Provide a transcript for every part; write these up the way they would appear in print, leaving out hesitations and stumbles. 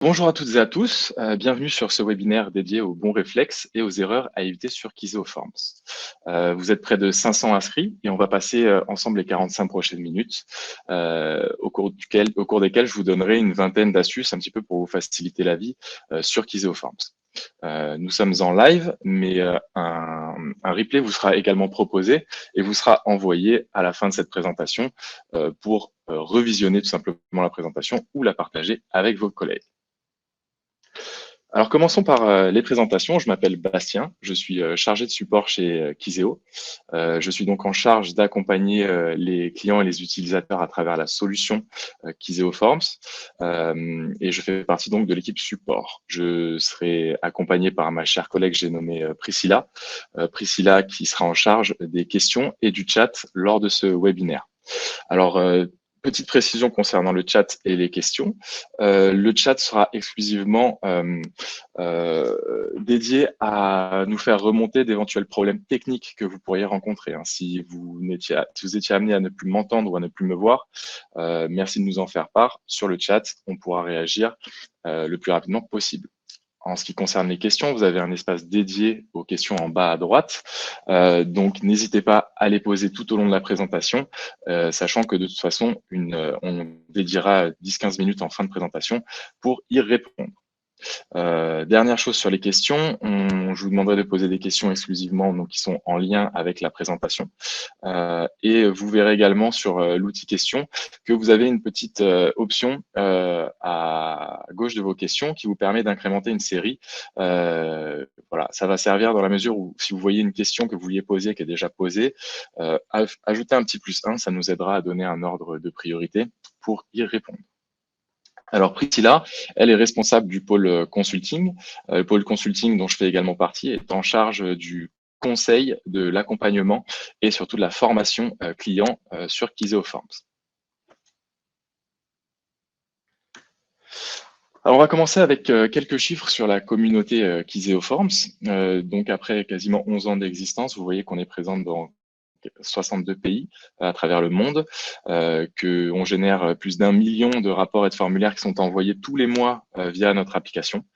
Bonjour à toutes et à tous, bienvenue sur ce webinaire dédié aux bons réflexes et aux erreurs à éviter sur Kiso Forms. Vous êtes près de 500 inscrits et on va passer ensemble les 45 prochaines minutes au cours desquelles je vous donnerai une vingtaine d'astuces un petit peu pour vous faciliter la vie sur Kiso Forms. Nous sommes en live, mais un replay vous sera également proposé et vous sera envoyé à la fin de cette présentation pour revisionner tout simplement la présentation ou la partager avec vos collègues. Alors, commençons par les présentations. Je m'appelle Bastien, je suis chargé de support chez Kiseo. Je suis donc en charge d'accompagner les clients et les utilisateurs à travers la solution Kiseo Forms et je fais partie donc de l'équipe support. Je serai accompagné par ma chère collègue, j'ai nommé Priscilla. Priscilla qui sera en charge des questions et du chat lors de ce webinaire. Alors, petite précision concernant le chat et les questions. Le chat sera exclusivement dédié à nous faire remonter d'éventuels problèmes techniques que vous pourriez rencontrer. Si vous étiez amené à ne plus m'entendre ou à ne plus me voir, merci de nous en faire part. Sur le chat, on pourra réagir le plus rapidement possible. En ce qui concerne les questions, vous avez un espace dédié aux questions en bas à droite. Donc, n'hésitez pas à les poser tout au long de la présentation, sachant que de toute façon, on dédiera 10-15 minutes en fin de présentation pour y répondre. Dernière chose sur les questions, je vous demanderai de poser des questions exclusivement donc, qui sont en lien avec la présentation. Et vous verrez également sur l'outil questions que vous avez une petite option à gauche de vos questions qui vous permet d'incrémenter une série. Voilà, ça va servir dans la mesure où si vous voyez une question que vous vouliez poser qui est déjà posée, ajoutez un petit +1, ça nous aidera à donner un ordre de priorité pour y répondre. Alors Priscilla, elle est responsable du pôle consulting. Le pôle consulting dont je fais également partie est en charge du conseil, de l'accompagnement et surtout de la formation client sur Kiseo Forms. Alors on va commencer avec quelques chiffres sur la communauté Kiseo Forms. Donc après quasiment 11 ans d'existence, vous voyez qu'on est présent dans 62 pays à travers le monde, qu'on génère plus d'1 million de rapports et de formulaires qui sont envoyés tous les mois via notre application.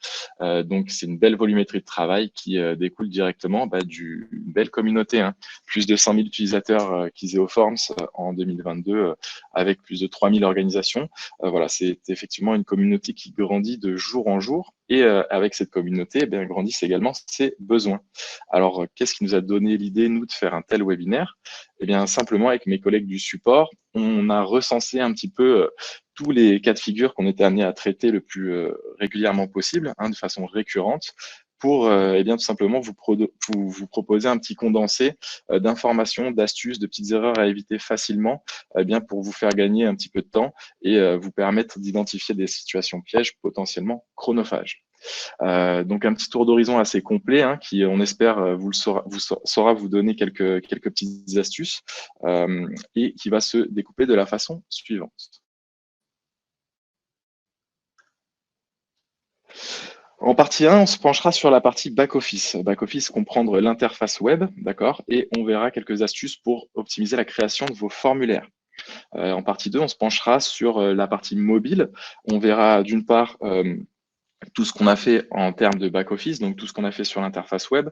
Donc, c'est une belle volumétrie de travail qui découle directement d'une belle communauté. Plus de 100 000 utilisateurs Kiseo Forms en 2022 avec plus de 3000 organisations. Voilà, c'est effectivement une communauté qui grandit de jour en jour. Et avec cette communauté, grandissent également ses besoins. Alors, qu'est-ce qui nous a donné l'idée, nous, de faire un tel webinaire? Eh bien, simplement, avec mes collègues du support, on a recensé un petit peu tous les cas de figure qu'on était amené à traiter le plus régulièrement possible, de façon récurrente, pour tout simplement vous proposer un petit condensé d'informations, d'astuces, de petites erreurs à éviter facilement, pour vous faire gagner un petit peu de temps et vous permettre d'identifier des situations pièges potentiellement chronophages. Donc un petit tour d'horizon assez complet qui, on espère, saura vous donner quelques petites astuces et qui va se découper de la façon suivante. En partie 1, on se penchera sur la partie back-office. Back-office, comprendre l'interface web, d'accord, et on verra quelques astuces pour optimiser la création de vos formulaires. En partie 2, on se penchera sur la partie mobile. On verra d'une part tout ce qu'on a fait en termes de back-office, donc tout ce qu'on a fait sur l'interface web,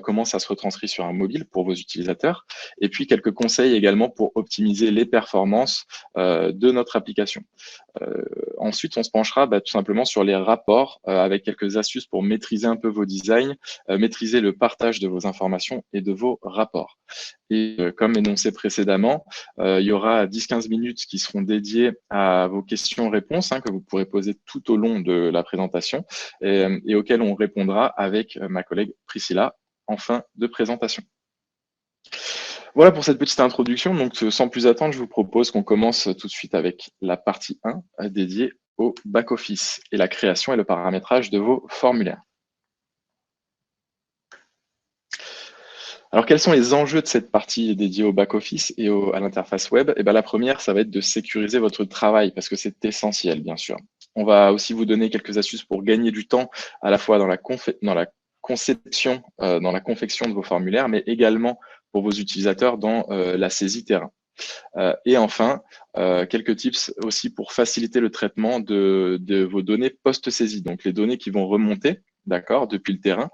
comment ça se retranscrit sur un mobile pour vos utilisateurs, et puis quelques conseils également pour optimiser les performances de notre application. Ensuite, on se penchera tout simplement sur les rapports avec quelques astuces pour maîtriser un peu vos designs, maîtriser le partage de vos informations et de vos rapports. Et comme énoncé précédemment, il y aura 10-15 minutes qui seront dédiées à vos questions-réponses que vous pourrez poser tout au long de la présentation et auxquelles on répondra avec ma collègue Priscilla en fin de présentation. Voilà pour cette petite introduction. Donc, sans plus attendre, je vous propose qu'on commence tout de suite avec la partie 1 dédiée au back-office et la création et le paramétrage de vos formulaires. Alors, quels sont les enjeux de cette partie dédiée au back-office et à l'interface web? La première, ça va être de sécuriser votre travail parce que c'est essentiel, bien sûr. On va aussi vous donner quelques astuces pour gagner du temps à la fois dans la conception, dans la confection de vos formulaires, mais également pour vos utilisateurs dans la saisie terrain. Et enfin, quelques tips aussi pour faciliter le traitement de vos données post-saisie, donc les données qui vont remonter, d'accord, depuis le terrain.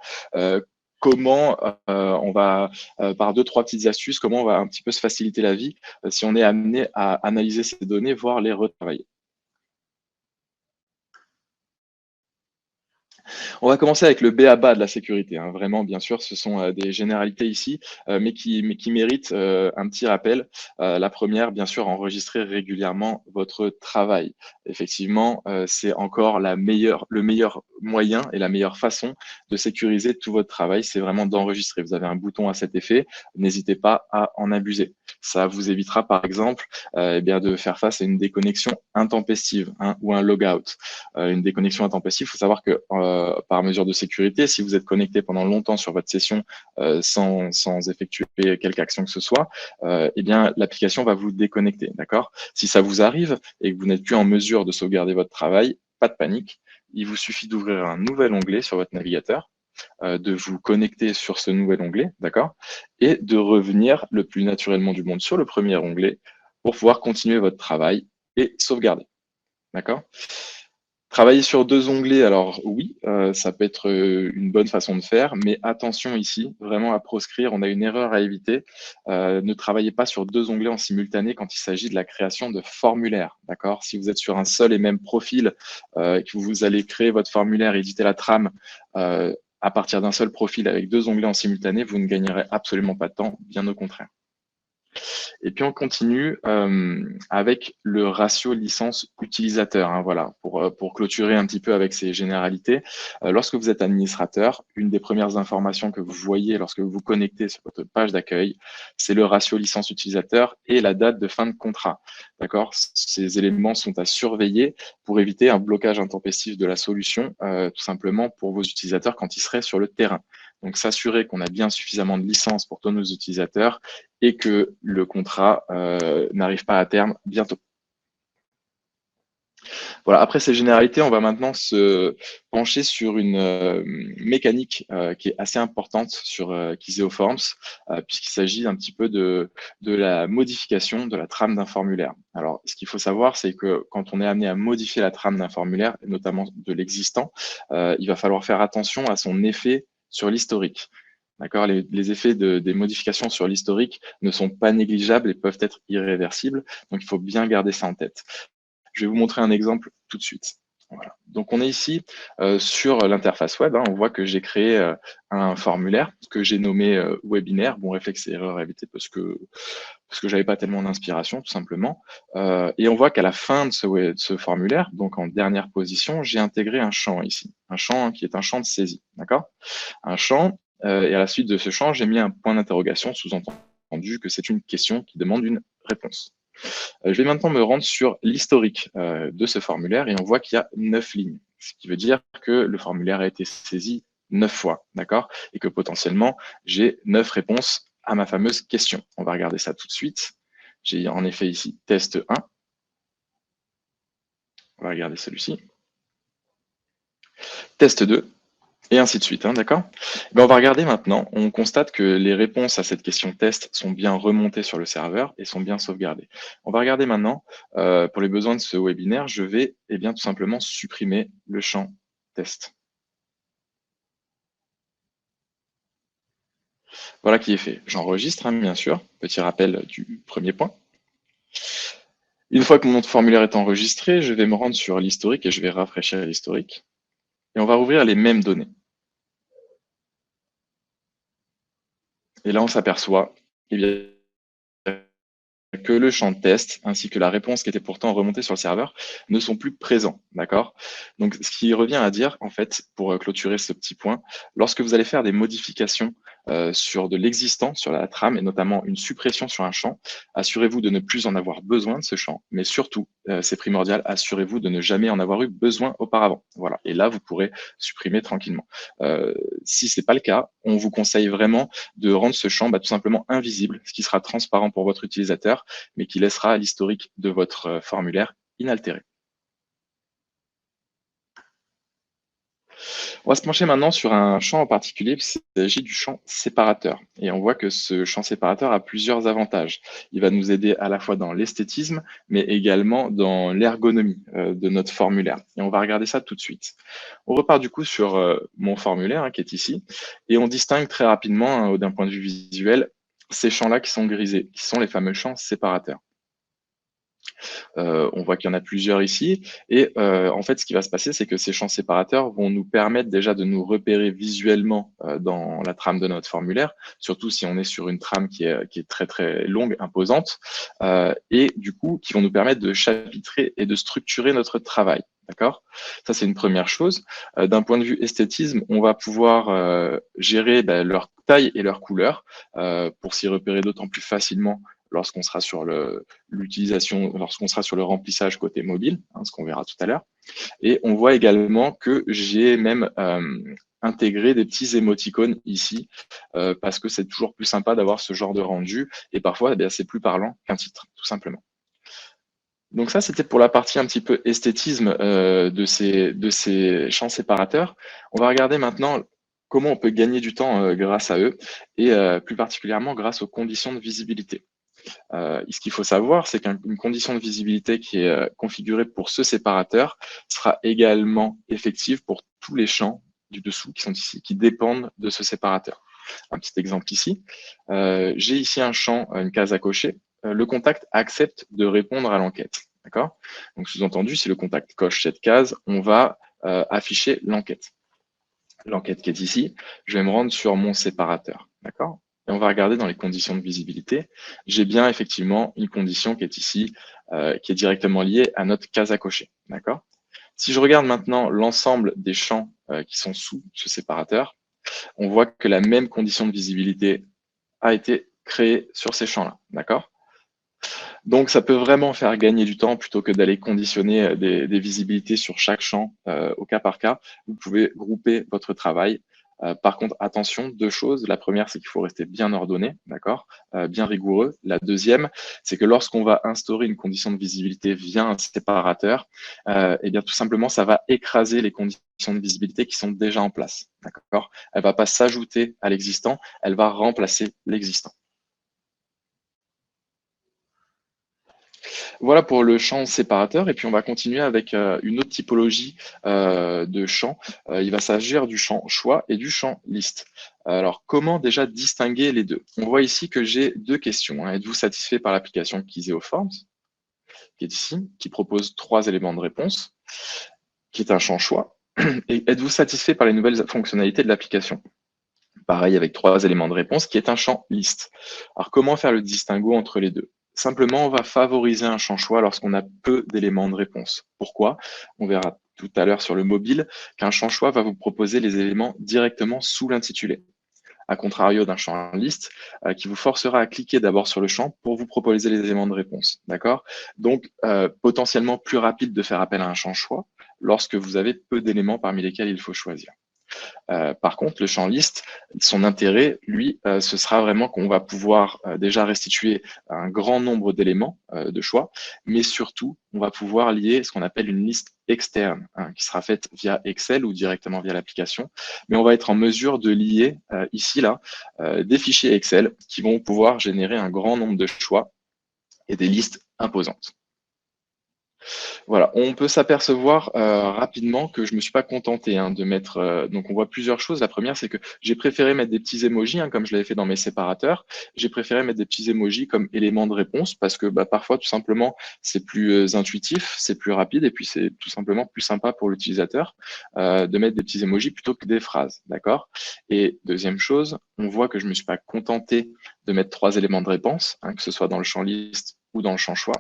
Comment on va, par deux, trois petites astuces, comment on va un petit peu se faciliter la vie si on est amené à analyser ces données, voire les retravailler. On va commencer avec le b.a.-ba de la sécurité, hein. Vraiment, bien sûr, ce sont des généralités ici, mais qui méritent un petit rappel. La première, bien sûr, enregistrer régulièrement votre travail. Effectivement, c'est encore le meilleur moyen et la meilleure façon de sécuriser tout votre travail, c'est vraiment d'enregistrer. Vous avez un bouton à cet effet, n'hésitez pas à en abuser. Ça vous évitera, par exemple, eh bien, de faire face à une déconnexion intempestive, hein, ou un logout. Une déconnexion intempestive, il faut savoir que par mesure de sécurité, si vous êtes connecté pendant longtemps sur votre session sans effectuer quelque action que ce soit, eh bien l'application va vous déconnecter, d'accord? Si ça vous arrive et que vous n'êtes plus en mesure de sauvegarder votre travail, pas de panique, il vous suffit d'ouvrir un nouvel onglet sur votre navigateur, de vous connecter sur ce nouvel onglet, d'accord? Et de revenir le plus naturellement du monde sur le premier onglet pour pouvoir continuer votre travail et sauvegarder, d'accord? Travailler sur 2 onglets, alors oui, ça peut être, une bonne façon de faire, mais attention ici, vraiment à proscrire, on a une erreur à éviter. Ne travaillez pas sur 2 onglets en simultané quand il s'agit de la création de formulaires, d'accord? Si vous êtes sur un seul et même profil, et que vous allez créer votre formulaire, éditer la trame, à partir d'un seul profil avec 2 onglets en simultané, vous ne gagnerez absolument pas de temps, bien au contraire. Et puis on continue avec le ratio licence utilisateur, hein, voilà, pour clôturer un petit peu avec ces généralités. Lorsque vous êtes administrateur, une des premières informations que vous voyez lorsque vous vous connectez sur votre page d'accueil, c'est le ratio licence utilisateur et la date de fin de contrat. D'accord? Ces éléments sont à surveiller pour éviter un blocage intempestif de la solution, tout simplement pour vos utilisateurs quand ils seraient sur le terrain. Donc s'assurer qu'on a bien suffisamment de licences pour tous nos utilisateurs et que le contrat n'arrive pas à terme bientôt. Voilà, après ces généralités, on va maintenant se pencher sur une mécanique qui est assez importante sur Kiseoforms, puisqu'il s'agit un petit peu de la modification de la trame d'un formulaire. Alors, ce qu'il faut savoir, c'est que quand on est amené à modifier la trame d'un formulaire, et notamment de l'existant, il va falloir faire attention à son effet sur l'historique. D'accord, les effets des modifications sur l'historique ne sont pas négligeables et peuvent être irréversibles, donc il faut bien garder ça en tête. Je vais vous montrer un exemple tout de suite. Voilà. Donc on est ici sur l'interface web, hein. On voit que j'ai créé un formulaire que j'ai nommé webinaire. Bon, réflexe et erreur à éviter parce que j'avais pas tellement d'inspiration, tout simplement. Et on voit qu'à la fin de ce formulaire, donc en dernière position, j'ai intégré un champ ici, un champ, hein, qui est un champ de saisie, d'accord? Un champ, et à la suite de ce champ, j'ai mis un point d'interrogation, sous-entendu que c'est une question qui demande une réponse. Je vais maintenant me rendre sur l'historique de ce formulaire et on voit qu'il y a 9 lignes, ce qui veut dire que le formulaire a été saisi 9 fois, d'accord? Et que potentiellement, j'ai 9 réponses à ma fameuse question. On va regarder ça tout de suite. J'ai en effet ici test 1. On va regarder celui-ci. Test 2. Et ainsi de suite, hein, d'accord? Ben, on va regarder maintenant. On constate que les réponses à cette question test sont bien remontées sur le serveur et sont bien sauvegardées. On va regarder maintenant, pour les besoins de ce webinaire, je vais bien, tout simplement supprimer le champ test. Voilà qui est fait. J'enregistre, hein, bien sûr. Petit rappel du premier point. Une fois que mon formulaire est enregistré, je vais me rendre sur l'historique et je vais rafraîchir l'historique. Et on va rouvrir les mêmes données. Et là, on s'aperçoit bien, que le champ de test ainsi que la réponse qui était pourtant remontée sur le serveur ne sont plus présents, d'accord? Donc, ce qui revient à dire, en fait, pour clôturer ce petit point, lorsque vous allez faire des modifications sur de l'existant, sur la trame, et notamment une suppression sur un champ, assurez-vous de ne plus en avoir besoin de ce champ, mais surtout, c'est primordial, assurez-vous de ne jamais en avoir eu besoin auparavant. Voilà, et là, vous pourrez supprimer tranquillement. Si ce n'est pas le cas, on vous conseille vraiment de rendre ce champ tout simplement invisible, ce qui sera transparent pour votre utilisateur, mais qui laissera l'historique de votre formulaire inaltéré. On va se pencher maintenant sur un champ en particulier, puisqu'il s'agit du champ séparateur. Et on voit que ce champ séparateur a plusieurs avantages. Il va nous aider à la fois dans l'esthétisme, mais également dans l'ergonomie de notre formulaire. Et on va regarder ça tout de suite. On repart du coup sur mon formulaire qui est ici, et on distingue très rapidement, d'un point de vue visuel, ces champs-là qui sont grisés, qui sont les fameux champs séparateurs. On voit qu'il y en a plusieurs ici et en fait, ce qui va se passer, c'est que ces champs séparateurs vont nous permettre déjà de nous repérer visuellement, dans la trame de notre formulaire, surtout si on est sur une trame qui est très, très longue, imposante, et du coup, qui vont nous permettre de chapitrer et de structurer notre travail. D'accord? Ça, c'est une première chose. D'un point de vue esthétisme, on va pouvoir gérer leur taille et leur couleur pour s'y repérer d'autant plus facilement lorsqu'on sera sur l'utilisation, lorsqu'on sera sur le remplissage côté mobile, ce qu'on verra tout à l'heure. Et on voit également que j'ai même intégré des petits émoticônes ici, parce que c'est toujours plus sympa d'avoir ce genre de rendu, et parfois c'est plus parlant qu'un titre, tout simplement. Donc ça, c'était pour la partie un petit peu esthétisme de ces champs séparateurs. On va regarder maintenant comment on peut gagner du temps grâce à eux, et plus particulièrement grâce aux conditions de visibilité. Ce qu'il faut savoir, c'est qu'une condition de visibilité qui est configurée pour ce séparateur sera également effective pour tous les champs du dessous qui sont ici, qui dépendent de ce séparateur. Un petit exemple ici. J'ai ici un champ, une case à cocher. Le contact accepte de répondre à l'enquête. D'accord? Donc, sous-entendu, si le contact coche cette case, on va afficher l'enquête. L'enquête qui est ici, je vais me rendre sur mon séparateur. D'accord? Et on va regarder dans les conditions de visibilité. J'ai bien effectivement une condition qui est ici, qui est directement liée à notre case à cocher. D'accord? Si je regarde maintenant l'ensemble des champs qui sont sous ce séparateur, on voit que la même condition de visibilité a été créée sur ces champs-là. D'accord? Donc, ça peut vraiment faire gagner du temps plutôt que d'aller conditionner des visibilités sur chaque champ au cas par cas. Vous pouvez grouper votre travail. Par contre, attention, deux choses. La première, c'est qu'il faut rester bien ordonné, d'accord, bien rigoureux. La deuxième, c'est que lorsqu'on va instaurer une condition de visibilité via un séparateur, eh bien, tout simplement, ça va écraser les conditions de visibilité qui sont déjà en place, d'accord. Elle va pas s'ajouter à l'existant, elle va remplacer l'existant. Voilà pour le champ séparateur. Et puis, on va continuer avec une autre typologie de champ. Il va s'agir du champ choix et du champ liste. Alors, comment déjà distinguer les deux? On voit ici que j'ai deux questions. Êtes-vous satisfait par l'application Kiseo Forms, qui est ici, qui propose 3 éléments de réponse, qui est un champ choix? Et êtes-vous satisfait par les nouvelles fonctionnalités de l'application? Pareil, avec 3 éléments de réponse, qui est un champ liste. Alors, comment faire le distinguo entre les deux? Simplement, on va favoriser un champ choix lorsqu'on a peu d'éléments de réponse. Pourquoi? On verra tout à l'heure sur le mobile qu'un champ choix va vous proposer les éléments directement sous l'intitulé. À contrario d'un champ liste qui vous forcera à cliquer d'abord sur le champ pour vous proposer les éléments de réponse. D'accord? Donc, potentiellement plus rapide de faire appel à un champ choix lorsque vous avez peu d'éléments parmi lesquels il faut choisir. Par contre, le champ liste, son intérêt, lui, ce sera vraiment qu'on va pouvoir déjà restituer un grand nombre d'éléments de choix, mais surtout, on va pouvoir lier ce qu'on appelle une liste externe, qui sera faite via Excel ou directement via l'application. Mais on va être en mesure de lier ici, là, des fichiers Excel qui vont pouvoir générer un grand nombre de choix et des listes imposantes. Voilà, on peut s'apercevoir rapidement que je me suis pas contenté de mettre. Donc, on voit plusieurs choses. La première, c'est que j'ai préféré mettre des petits emojis, comme je l'avais fait dans mes séparateurs. J'ai préféré mettre des petits emojis comme éléments de réponse parce que parfois, tout simplement, c'est plus intuitif, c'est plus rapide et puis c'est tout simplement plus sympa pour l'utilisateur de mettre des petits emojis plutôt que des phrases. D'accord? Et deuxième chose, on voit que je me suis pas contenté de mettre 3 éléments de réponse, que ce soit dans le champ liste ou dans le champ choix,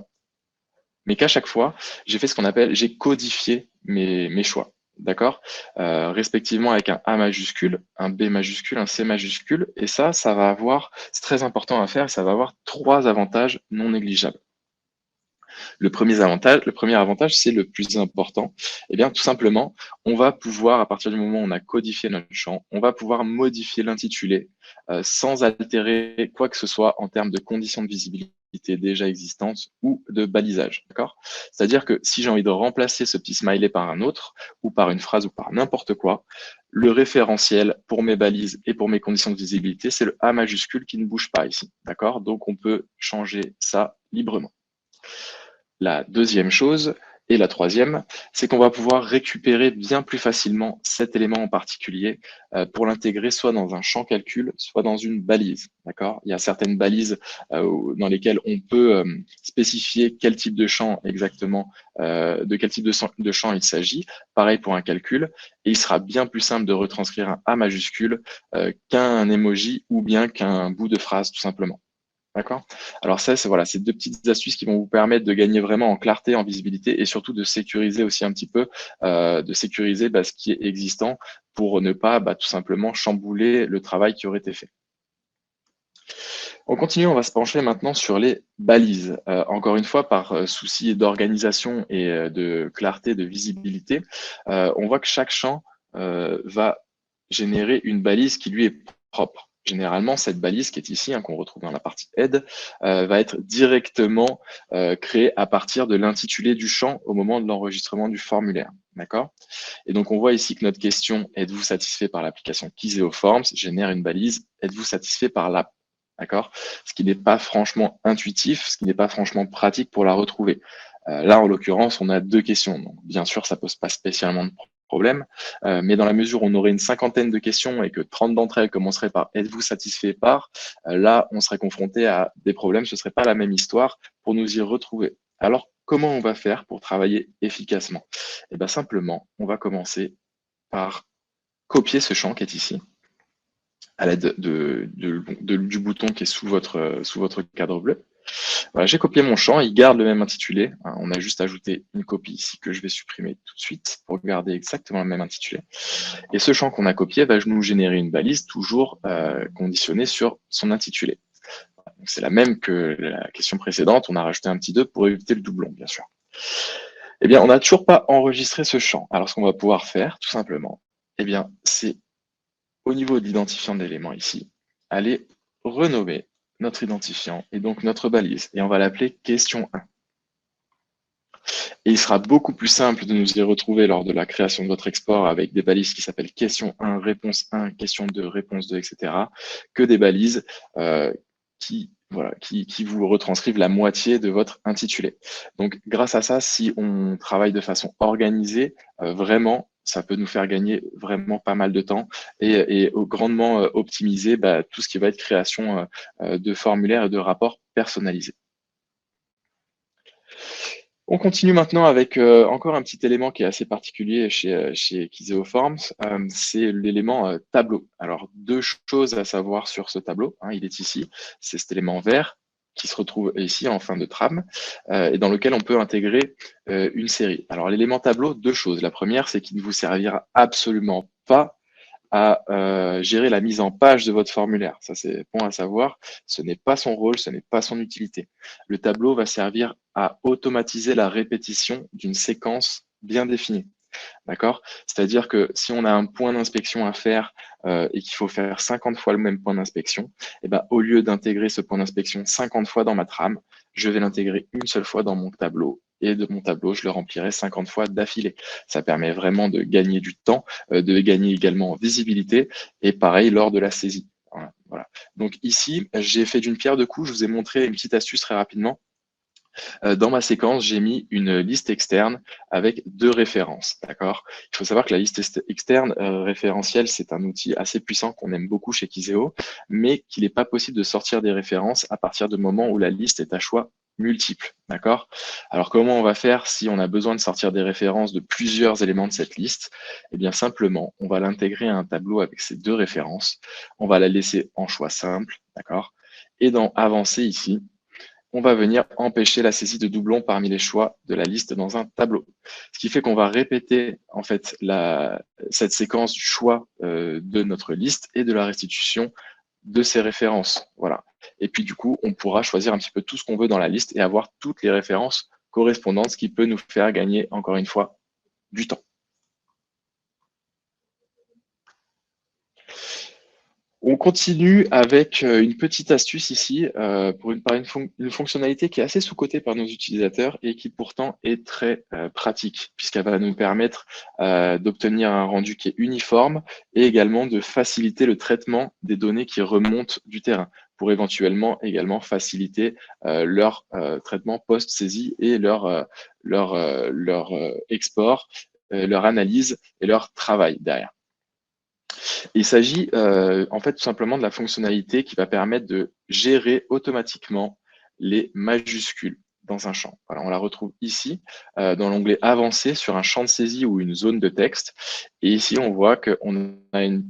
mais qu'à chaque fois, j'ai fait ce qu'on appelle, j'ai codifié mes choix, d'accord? Respectivement avec un A majuscule, un B majuscule, un C majuscule, et ça va avoir, c'est très important à faire, ça va avoir 3 avantages non négligeables. Le premier avantage, c'est le plus important. Eh bien, tout simplement, on va pouvoir, à partir du moment où on a codifié notre champ, on va pouvoir modifier l'intitulé sans altérer quoi que ce soit en termes de conditions de visibilité déjà existantes ou de balisage, d'accord? C'est-à-dire que si j'ai envie de remplacer ce petit smiley par un autre, ou par une phrase, ou par n'importe quoi, le référentiel pour mes balises et pour mes conditions de visibilité, c'est le A majuscule qui ne bouge pas ici, d'accord? Donc, on peut changer ça librement. La deuxième chose, et la troisième, c'est qu'on va pouvoir récupérer bien plus facilement cet élément en particulier pour l'intégrer soit dans un champ calcul, soit dans une balise. D'accord? Il y a certaines balises dans lesquelles on peut spécifier quel type de champ exactement, de quel type de champ il s'agit. Pareil pour un calcul. Et il sera bien plus simple de retranscrire un A majuscule qu'un emoji ou bien qu'un bout de phrase, tout simplement. D'accord? Alors ça, c'est voilà, c'est deux petites astuces qui vont vous permettre de gagner vraiment en clarté, en visibilité et surtout de sécuriser aussi un petit peu, de sécuriser ce qui est existant pour ne pas tout simplement chambouler le travail qui aurait été fait. On continue, on va se pencher maintenant sur les balises. Encore une fois, par souci d'organisation et de clarté, de visibilité, on voit que chaque champ va générer une balise qui lui est propre. Généralement, cette balise qui est ici, qu'on retrouve dans la partie aide, va être directement créée à partir de l'intitulé du champ au moment de l'enregistrement du formulaire. D'accord? Et donc, on voit ici que notre question « Êtes-vous satisfait par l'application Kizeo Forms ?» génère une balise « Êtes-vous satisfait par l'app ?» D'accord? Ce qui n'est pas franchement intuitif, ce qui n'est pas franchement pratique pour la retrouver. Là, en l'occurrence, on a deux questions. Donc, bien sûr, ça pose pas spécialement de problème, mais dans la mesure où on aurait une cinquantaine de questions et que 30 d'entre elles commenceraient par « Êtes-vous satisfait par ?» Là, on serait confronté à des problèmes, ce serait pas la même histoire pour nous y retrouver. Alors, comment on va faire pour travailler efficacement? Eh bien, simplement, on va commencer par copier ce champ qui est ici à l'aide du bouton qui est sous votre cadre bleu. Voilà, j'ai copié mon champ, il garde le même intitulé. On a juste ajouté une copie ici que je vais supprimer tout de suite pour garder exactement le même intitulé. Et ce champ qu'on a copié va nous générer une balise toujours conditionnée sur son intitulé. C'est la même que la question précédente, on a rajouté un petit 2 pour éviter le doublon, bien sûr. Eh bien, on n'a toujours pas enregistré ce champ. Alors, ce qu'on va pouvoir faire, tout simplement, eh bien, c'est au niveau de l'identifiant d'éléments ici, aller renommer notre identifiant et donc notre balise. Et on va l'appeler question 1. Et il sera beaucoup plus simple de nous y retrouver lors de la création de votre export avec des balises qui s'appellent question 1, réponse 1, question 2, réponse 2, etc. que des balises qui vous retranscrivent la moitié de votre intitulé. Donc, grâce à ça, si on travaille de façon organisée, vraiment, ça peut nous faire gagner vraiment pas mal de temps et grandement optimiser tout ce qui va être création de formulaires et de rapports personnalisés. On continue maintenant avec encore un petit élément qui est assez particulier chez Kizeo Forms, c'est l'élément tableau. Alors, deux choses à savoir sur ce tableau, il est ici, c'est cet élément vert qui se retrouve ici en fin de trame et dans lequel on peut intégrer une série. Alors, l'élément tableau, deux choses. La première, c'est qu'il ne vous servira absolument pas à gérer la mise en page de votre formulaire. Ça, c'est bon à savoir. Ce n'est pas son rôle, ce n'est pas son utilité. Le tableau va servir à automatiser la répétition d'une séquence bien définie. D'accord? C'est-à-dire que si on a un point d'inspection à faire et qu'il faut faire 50 fois le même point d'inspection, eh ben, au lieu d'intégrer ce point d'inspection 50 fois dans ma trame, je vais l'intégrer une seule fois dans mon tableau. Et de mon tableau, je le remplirai 50 fois d'affilée. Ça permet vraiment de gagner du temps, de gagner également en visibilité, et pareil lors de la saisie. Voilà. Donc ici, j'ai fait d'une pierre deux coups. Je vous ai montré une petite astuce très rapidement. Dans ma séquence, j'ai mis une liste externe avec deux références. D'accord? Il faut savoir que la liste externe référentielle, c'est un outil assez puissant qu'on aime beaucoup chez Kizeo, mais qu'il n'est pas possible de sortir des références à partir du moment où la liste est à choix multiples. D'accord? Alors, comment on va faire si on a besoin de sortir des références de plusieurs éléments de cette liste? Eh bien, simplement, on va l'intégrer à un tableau avec ces deux références. On va la laisser en choix simple. D'accord? Et dans Avancer ici, on va venir empêcher la saisie de doublons parmi les choix de la liste dans un tableau. Ce qui fait qu'on va répéter en fait cette séquence du choix de notre liste et de la restitution de ces références. Voilà. Et puis du coup, on pourra choisir un petit peu tout ce qu'on veut dans la liste et avoir toutes les références correspondantes, ce qui peut nous faire gagner, encore une fois, du temps. On continue avec une petite astuce ici pour une fonctionnalité qui est assez sous-cotée par nos utilisateurs et qui pourtant est très pratique puisqu'elle va nous permettre d'obtenir un rendu qui est uniforme et également de faciliter le traitement des données qui remontent du terrain pour éventuellement également faciliter leur traitement post-saisie et leur export, leur analyse et leur travail derrière. Il s'agit en fait tout simplement de la fonctionnalité qui va permettre de gérer automatiquement les majuscules dans un champ. Alors, on la retrouve ici dans l'onglet avancé sur un champ de saisie ou une zone de texte. Et ici, on voit qu'on a une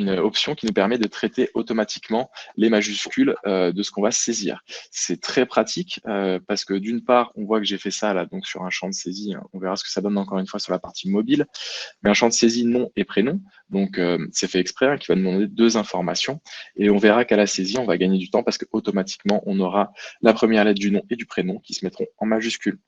option qui nous permet de traiter automatiquement les majuscules de ce qu'on va saisir. C'est très pratique parce que d'une part, on voit que j'ai fait ça là donc sur un champ de saisie. Hein, on verra ce que ça donne encore une fois sur la partie mobile mais un champ de saisie nom et prénom. Donc, c'est fait exprès, hein, qui va demander deux informations. Et on verra qu'à la saisie, on va gagner du temps parce qu'automatiquement, on aura la première lettre du nom et du prénom qui se mettront en majuscule.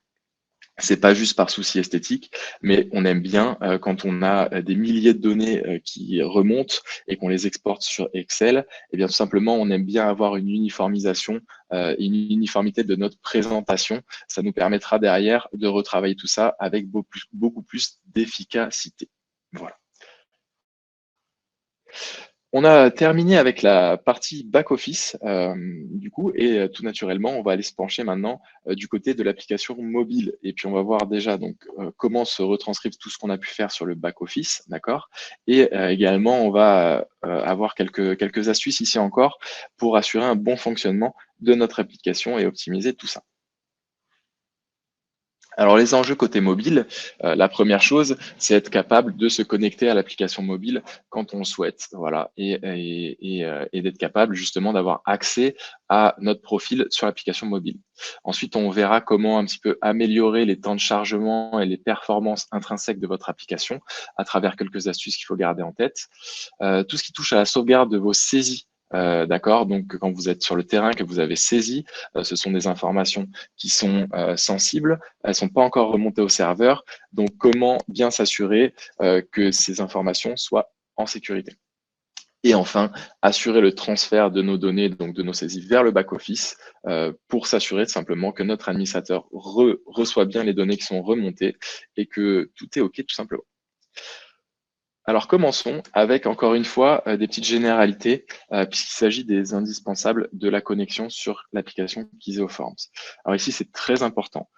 C'est pas juste par souci esthétique, mais on aime bien quand on a des milliers de données qui remontent et qu'on les exporte sur Excel, et bien tout simplement, on aime bien avoir une uniformisation, une uniformité de notre présentation. Ça nous permettra derrière de retravailler tout ça avec beaucoup plus d'efficacité. Voilà. On a terminé avec la partie back-office, du coup, et tout naturellement, on va aller se pencher maintenant du côté de l'application mobile. Et puis, on va voir déjà donc comment se retranscrire tout ce qu'on a pu faire sur le back-office, d'accord? Et également, on va avoir quelques astuces ici encore pour assurer un bon fonctionnement de notre application et optimiser tout ça. Alors les enjeux côté mobile, la première chose, c'est être capable de se connecter à l'application mobile quand on le souhaite, voilà, et d'être capable justement d'avoir accès à notre profil sur l'application mobile. Ensuite, on verra comment un petit peu améliorer les temps de chargement et les performances intrinsèques de votre application à travers quelques astuces qu'il faut garder en tête. Tout ce qui touche à la sauvegarde de vos saisies, d'accord. Donc, quand vous êtes sur le terrain, que vous avez saisi, ce sont des informations qui sont sensibles. Elles sont pas encore remontées au serveur. Donc, comment bien s'assurer que ces informations soient en sécurité. Et enfin, assurer le transfert de nos données, donc de nos saisies vers le back-office, pour s'assurer simplement que notre administrateur reçoit bien les données qui sont remontées et que tout est OK tout simplement. Alors commençons avec encore une fois des petites généralités puisqu'il s'agit des indispensables de la connexion sur l'application Kizeo Forms. Alors ici c'est très important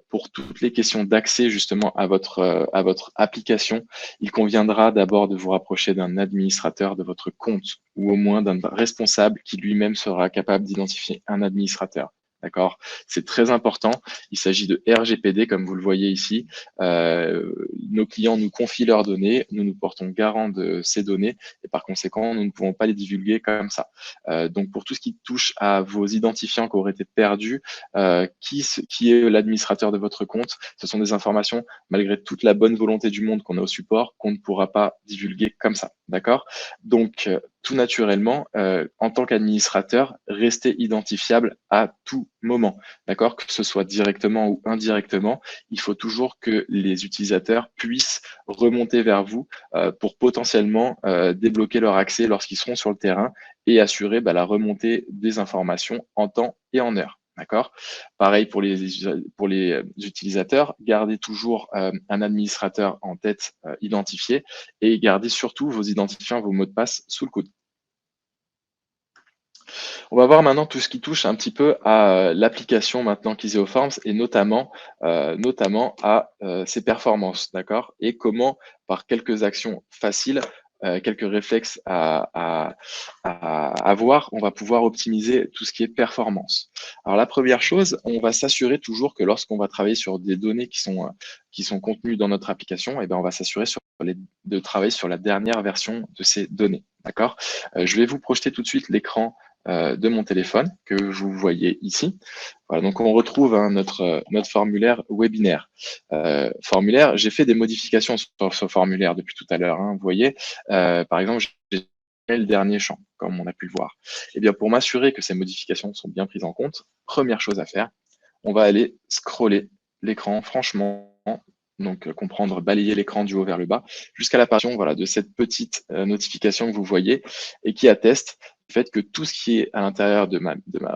pour toutes les questions d'accès justement à votre application. Il conviendra d'abord de vous rapprocher d'un administrateur de votre compte ou au moins d'un responsable qui lui-même sera capable d'identifier un administrateur. D'accord? C'est très important. Il s'agit de RGPD, comme vous le voyez ici. Nos clients nous confient leurs données, nous nous portons garant de ces données et par conséquent, nous ne pouvons pas les divulguer comme ça. Donc, pour tout ce qui touche à vos identifiants qui auraient été perdus, qui est l'administrateur de votre compte, ce sont des informations, malgré toute la bonne volonté du monde qu'on a au support, qu'on ne pourra pas divulguer comme ça. D'accord? Donc, tout naturellement, en tant qu'administrateur, restez identifiable à tout moment, d'accord? Que ce soit directement ou indirectement, il faut toujours que les utilisateurs puissent remonter vers vous pour potentiellement débloquer leur accès lorsqu'ils seront sur le terrain et assurer la remontée des informations en temps et en heure. D'accord. Pareil pour les utilisateurs, gardez toujours un administrateur en tête identifié et gardez surtout vos identifiants, vos mots de passe sous le coude. On va voir maintenant tout ce qui touche un petit peu à l'application maintenant Kizeo Forms et notamment à ses performances, d'accord? Et comment, par quelques actions faciles, quelques réflexes à avoir, on va pouvoir optimiser tout ce qui est performance. Alors la première chose, on va s'assurer toujours que lorsqu'on va travailler sur des données qui sont contenues dans notre application, et ben on va s'assurer de travailler sur la dernière version de ces données, d'accord? Je vais vous projeter tout de suite l'écran de mon téléphone que vous voyez ici. Voilà, donc on retrouve notre formulaire webinaire. Formulaire, j'ai fait des modifications sur ce formulaire depuis tout à l'heure. Hein, vous voyez, par exemple, j'ai le dernier champ, comme on a pu le voir. Et bien, pour m'assurer que ces modifications sont bien prises en compte, première chose à faire, on va aller scroller l'écran franchement donc comprendre balayer l'écran du haut vers le bas, jusqu'à l'apparition voilà, de cette petite notification que vous voyez et qui atteste le fait que tout ce qui est à l'intérieur de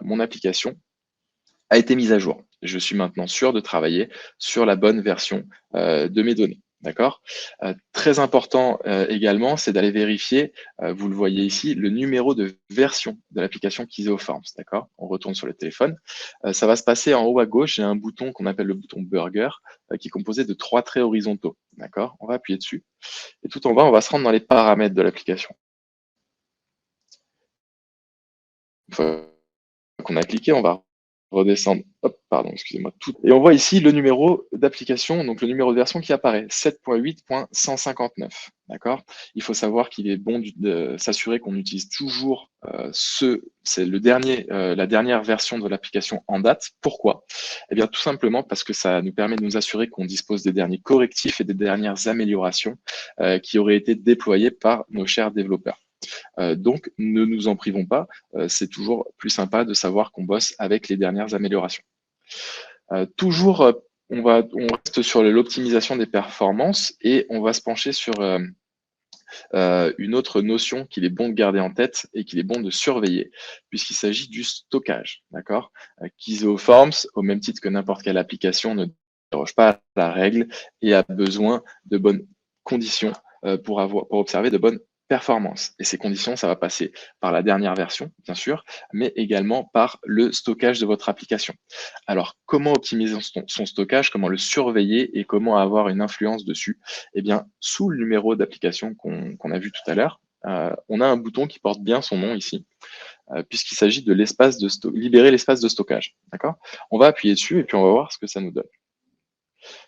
mon application a été mis à jour. Je suis maintenant sûr de travailler sur la bonne version de mes données. D'accord. Très important également, c'est d'aller vérifier, vous le voyez ici, le numéro de version de l'application Kiseoforms. D'accord. On retourne sur le téléphone. Ça va se passer en haut à gauche. J'ai un bouton qu'on appelle le bouton burger qui est composé de 3 traits horizontaux. D'accord. On va appuyer dessus. Et tout en bas, on va se rendre dans les paramètres de l'application. Une fois qu'on a cliqué, on va redescendre, hop, pardon, excusez-moi, tout. Et on voit ici le numéro d'application, donc le numéro de version qui apparaît, 7.8.159. D'accord. Il faut savoir qu'il est bon de s'assurer qu'on utilise toujours c'est la dernière version de l'application en date. Pourquoi? Eh bien, tout simplement parce que ça nous permet de nous assurer qu'on dispose des derniers correctifs et des dernières améliorations qui auraient été déployées par nos chers développeurs. Donc, ne nous en privons pas. C'est toujours plus sympa de savoir qu'on bosse avec les dernières améliorations. Toujours, on reste sur l'optimisation des performances et on va se pencher sur une autre notion qu'il est bon de garder en tête et qu'il est bon de surveiller, puisqu'il s'agit du stockage. D'accord. Kiseoforms, au même titre que n'importe quelle application, ne déroge pas à la règle et a besoin de bonnes conditions pour observer de bonnes performances. Et ces conditions, ça va passer par la dernière version, bien sûr, mais également par le stockage de votre application. Alors, comment optimiser son stockage, comment le surveiller et comment avoir une influence dessus? Eh bien, sous le numéro d'application qu'on a vu tout à l'heure, on a un bouton qui porte bien son nom ici, puisqu'il s'agit de libérer l'espace de stockage. D'accord. On va appuyer dessus et puis on va voir ce que ça nous donne.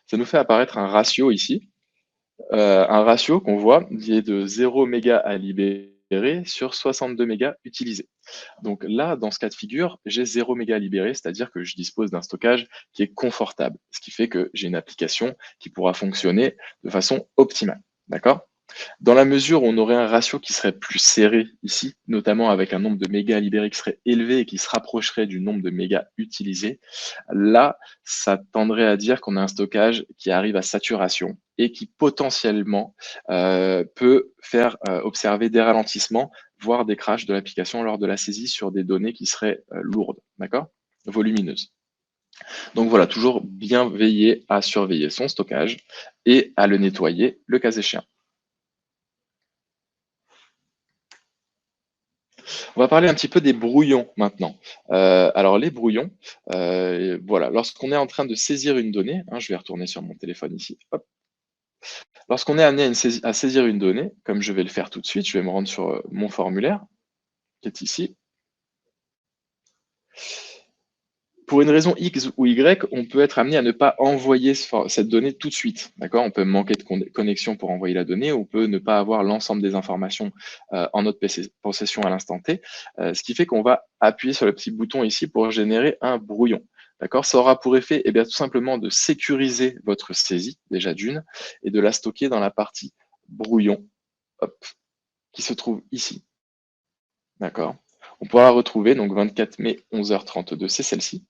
Ça nous fait apparaître un ratio ici, un ratio qu'on voit qui est de 0 mégas à libérer sur 62 mégas utilisés. Donc là, dans ce cas de figure, j'ai 0 mégas à libérer, c'est-à-dire que je dispose d'un stockage qui est confortable, ce qui fait que j'ai une application qui pourra fonctionner de façon optimale. D'accord. Dans la mesure où on aurait un ratio qui serait plus serré ici, notamment avec un nombre de mégas libérés qui serait élevé et qui se rapprocherait du nombre de mégas utilisés, là, ça tendrait à dire qu'on a un stockage qui arrive à saturation et qui potentiellement peut faire observer des ralentissements, voire des crashs de l'application lors de la saisie sur des données qui seraient lourdes, d'accord, volumineuses. Donc voilà, toujours bien veiller à surveiller son stockage et à le nettoyer le cas échéant. On va parler un petit peu des brouillons maintenant. Alors les brouillons, voilà, lorsqu'on est en train de saisir une donnée, hein, je vais retourner sur mon téléphone ici, hop. Lorsqu'on est amené à saisir une donnée, comme je vais le faire tout de suite, je vais me rendre sur mon formulaire, qui est ici. Pour une raison X ou Y, on peut être amené à ne pas envoyer cette donnée tout de suite. D'accord. On peut manquer de connexion pour envoyer la donnée, ou on peut ne pas avoir l'ensemble des informations en notre possession à l'instant T, ce qui fait qu'on va appuyer sur le petit bouton ici pour générer un brouillon. D'accord. Ça aura pour effet tout simplement de sécuriser votre saisie, déjà d'une, et de la stocker dans la partie brouillon, hop, qui se trouve ici. D'accord. On pourra la retrouver, donc 24 mai 11h32, c'est celle-ci.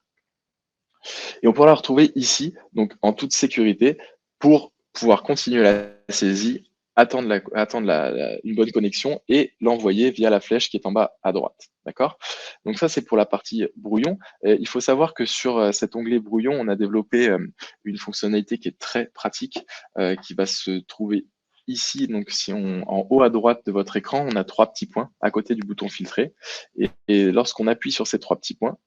Et on pourra la retrouver ici, donc en toute sécurité, pour pouvoir continuer la saisie, attendre une bonne connexion et l'envoyer via la flèche qui est en bas à droite. D'accord. Donc ça, c'est pour la partie brouillon. Il faut savoir que sur cet onglet brouillon, on a développé une fonctionnalité qui est très pratique, qui va se trouver ici. Donc si en haut à droite de votre écran, on a 3 petits points à côté du bouton filtrer. Et lorsqu'on appuie sur ces 3 petits points,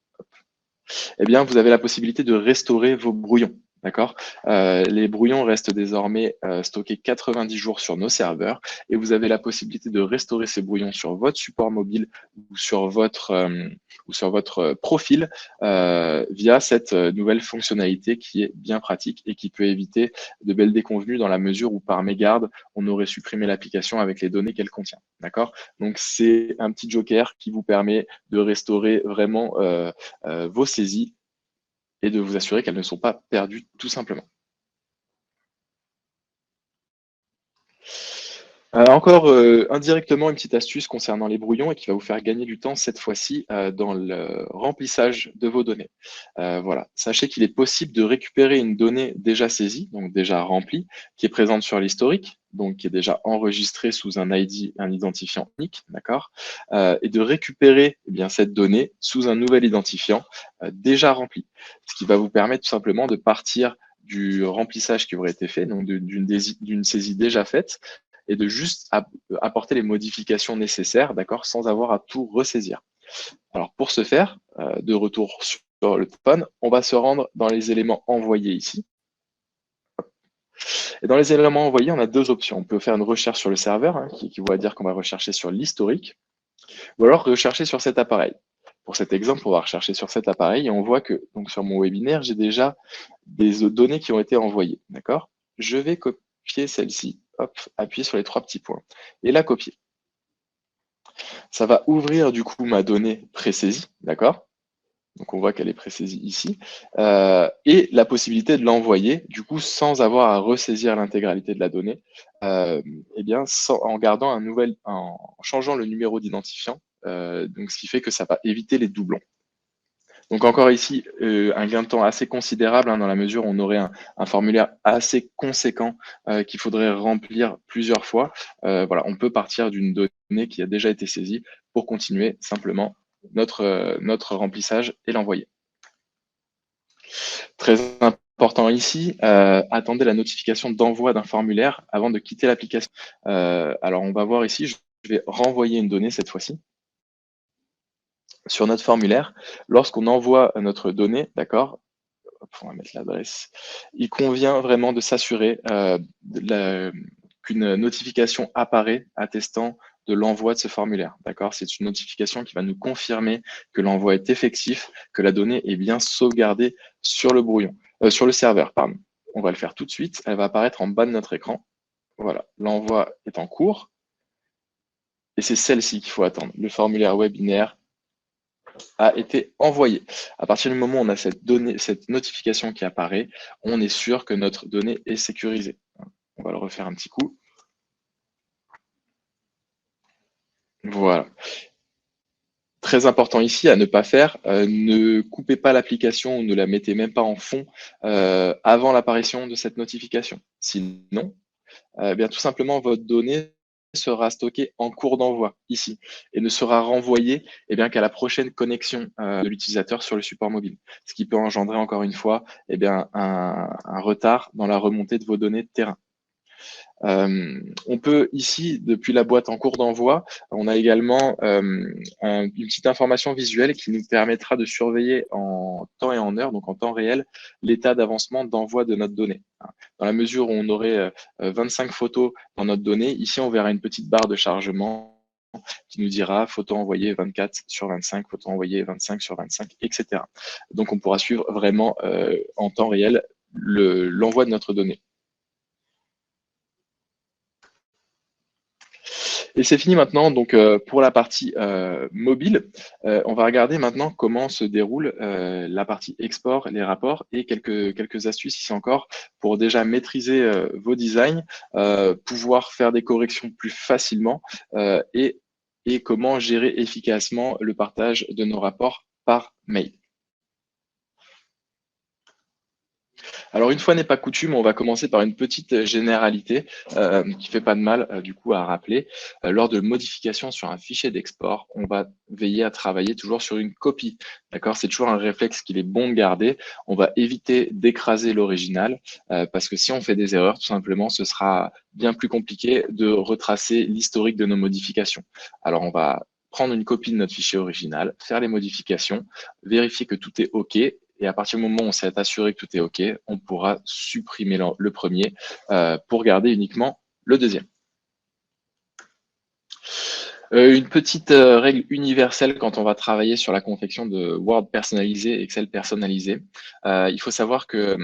eh bien, vous avez la possibilité de restaurer vos brouillons. D'accord. Les brouillons restent désormais stockés 90 jours sur nos serveurs et vous avez la possibilité de restaurer ces brouillons sur votre support mobile ou sur votre profil via cette nouvelle fonctionnalité qui est bien pratique et qui peut éviter de belles déconvenues dans la mesure où par mégarde, on aurait supprimé l'application avec les données qu'elle contient. D'accord. Donc, c'est un petit joker qui vous permet de restaurer vraiment vos saisies et de vous assurer qu'elles ne sont pas perdues tout simplement. Encore indirectement, une petite astuce concernant les brouillons et qui va vous faire gagner du temps cette fois-ci dans le remplissage de vos données. Voilà. Sachez qu'il est possible de récupérer une donnée déjà saisie, donc déjà remplie, qui est présente sur l'historique, donc qui est déjà enregistrée sous un ID, un identifiant unique, d'accord, et de récupérer eh bien, cette donnée sous un nouvel identifiant déjà rempli, ce qui va vous permettre tout simplement de partir du remplissage qui aurait été fait, donc d'une saisie déjà faite, et de juste apporter les modifications nécessaires, d'accord, sans avoir à tout ressaisir. Alors pour ce faire, de retour sur le téléphone, on va se rendre dans les éléments envoyés ici. Et dans les éléments envoyés, on a deux options. On peut faire une recherche sur le serveur, hein, qui va dire qu'on va rechercher sur l'historique, ou alors rechercher sur cet appareil. Pour cet exemple, on va rechercher sur cet appareil et on voit que donc sur mon webinaire, j'ai déjà des données qui ont été envoyées. D'accord? Je vais copier celle-ci, hop, appuyer sur les trois petits points et la copier. Ça va ouvrir du coup ma donnée pré-saisie, d'accord? Donc on voit qu'elle est pré-saisie ici, et la possibilité de l'envoyer du coup sans avoir à ressaisir l'intégralité de la donnée, eh bien en gardant en changeant le numéro d'identifiant, donc ce qui fait que ça va éviter les doublons. Donc encore ici, un gain de temps assez considérable, hein, dans la mesure où on aurait un formulaire assez conséquent qu'il faudrait remplir plusieurs fois. Voilà, on peut partir d'une donnée qui a déjà été saisie pour continuer simplement notre remplissage et l'envoyer. Très important ici, attendez la notification d'envoi d'un formulaire avant de quitter l'application. Alors on va voir ici, je vais renvoyer une donnée cette fois-ci. Sur notre formulaire, lorsqu'on envoie notre donnée, d'accord, on va mettre l'adresse, il convient vraiment de s'assurer qu'une notification apparaît attestant de l'envoi de ce formulaire. D'accord? C'est une notification qui va nous confirmer que l'envoi est effectif, que la donnée est bien sauvegardée sur le brouillon, sur le serveur, pardon. On va le faire tout de suite. Elle va apparaître en bas de notre écran. Voilà, l'envoi est en cours. Et c'est celle-ci qu'il faut attendre. Le formulaire webinaire a été envoyé. À partir du moment où on a cette notification qui apparaît, on est sûr que notre donnée est sécurisée. On va le refaire un petit coup. Voilà. Très important ici à ne pas faire, ne coupez pas l'application ou ne la mettez même pas en fond avant l'apparition de cette notification. Sinon, bien tout simplement, votre donnée sera stockée en cours d'envoi ici et ne sera renvoyée qu'à la prochaine connexion de l'utilisateur sur le support mobile, ce qui peut engendrer encore une fois un retard dans la remontée de vos données de terrain. On peut ici, depuis la boîte en cours d'envoi, on a également une petite information visuelle qui nous permettra de surveiller en temps et en heure, donc en temps réel, l'état d'avancement d'envoi de notre donnée. Dans la mesure où on aurait 25 photos dans notre donnée, ici on verra une petite barre de chargement qui nous dira photo envoyée 24 sur 25, photo envoyée 25 sur 25, etc. Donc on pourra suivre vraiment en temps réel l'envoi de notre donnée. Et c'est fini maintenant donc pour la partie mobile. On va regarder maintenant comment se déroule la partie export, les rapports et quelques astuces ici encore pour déjà maîtriser vos designs, pouvoir faire des corrections plus facilement et comment gérer efficacement le partage de nos rapports par mail. Alors, une fois n'est pas coutume, on va commencer par une petite généralité qui fait pas de mal du coup à rappeler. Lors de modifications sur un fichier d'export, on va veiller à travailler toujours sur une copie. D'accord? C'est toujours un réflexe qu'il est bon de garder. On va éviter d'écraser l'original parce que si on fait des erreurs, tout simplement, ce sera bien plus compliqué de retracer l'historique de nos modifications. Alors, on va prendre une copie de notre fichier original, faire les modifications, vérifier que tout est OK. Et à partir du moment où on s'est assuré que tout est OK, on pourra supprimer le premier pour garder uniquement le deuxième. Une petite règle universelle quand on va travailler sur la confection de Word personnalisé, Excel personnalisé. Il faut savoir que